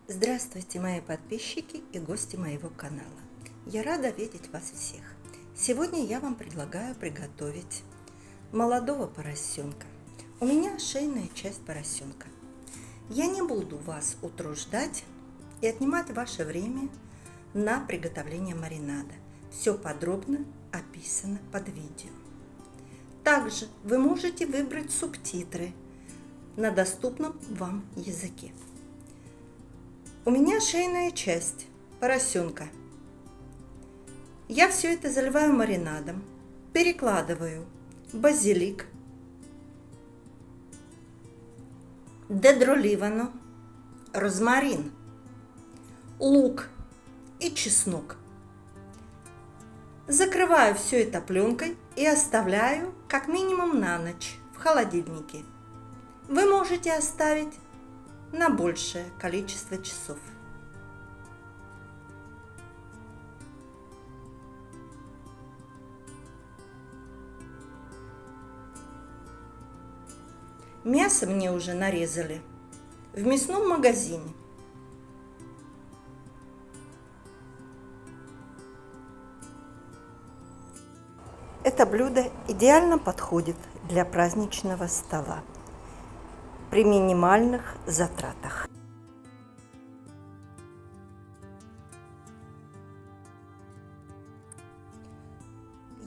Здравствуйте, мои подписчики и гости моего канала. Я рада видеть вас всех. Сегодня я вам предлагаю приготовить молодого поросенка. У меня шейная часть поросенка. Я не буду вас утруждать и отнимать ваше время на приготовление маринада. Все подробно описано под видео. Также вы можете выбрать субтитры на доступном вам языке. У меня шейная часть поросенка. Я все это заливаю маринадом, перекладываю базилик, дедро-ливано, розмарин, лук и чеснок. Закрываю все это пленкой и оставляю как минимум на ночь в холодильнике. Вы можете оставить на большее количество часов. Мясо мне уже нарезали в мясном магазине. Это блюдо идеально подходит для праздничного стола при минимальных затратах.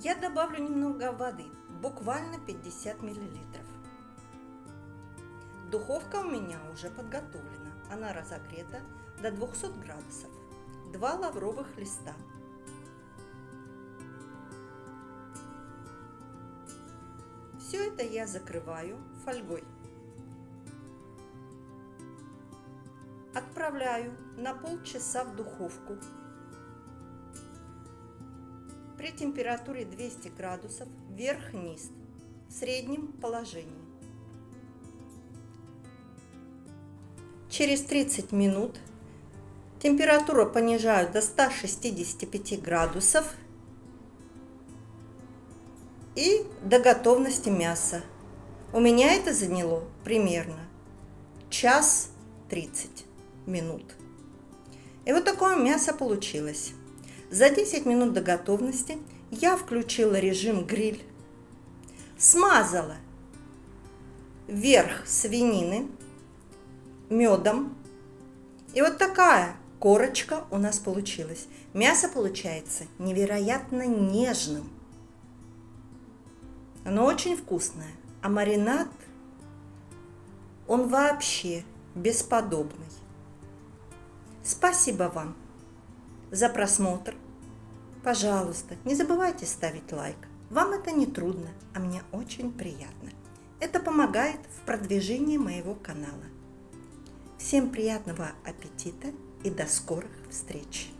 Я добавлю немного воды, буквально 50 мл. Духовка у меня уже подготовлена, она разогрета до 200 градусов. 2 лавровых листа. Все это я закрываю фольгой. Отправляю на полчаса в духовку при температуре 200 градусов вверх-вниз в среднем положении. Через 30 минут температуру понижаю до 165 градусов и до готовности мяса. У меня это заняло примерно час 30 минут. И вот такое мясо получилось. За 10 минут до готовности я включила режим гриль, смазала верх свинины медом. И вот такая корочка у нас получилась. Мясо получается невероятно нежным. Оно очень вкусное. А маринад, он вообще бесподобный. Спасибо вам за просмотр. Пожалуйста, не забывайте ставить лайк. Вам это не трудно, а мне очень приятно. Это помогает в продвижении моего канала. Всем приятного аппетита и до скорых встреч!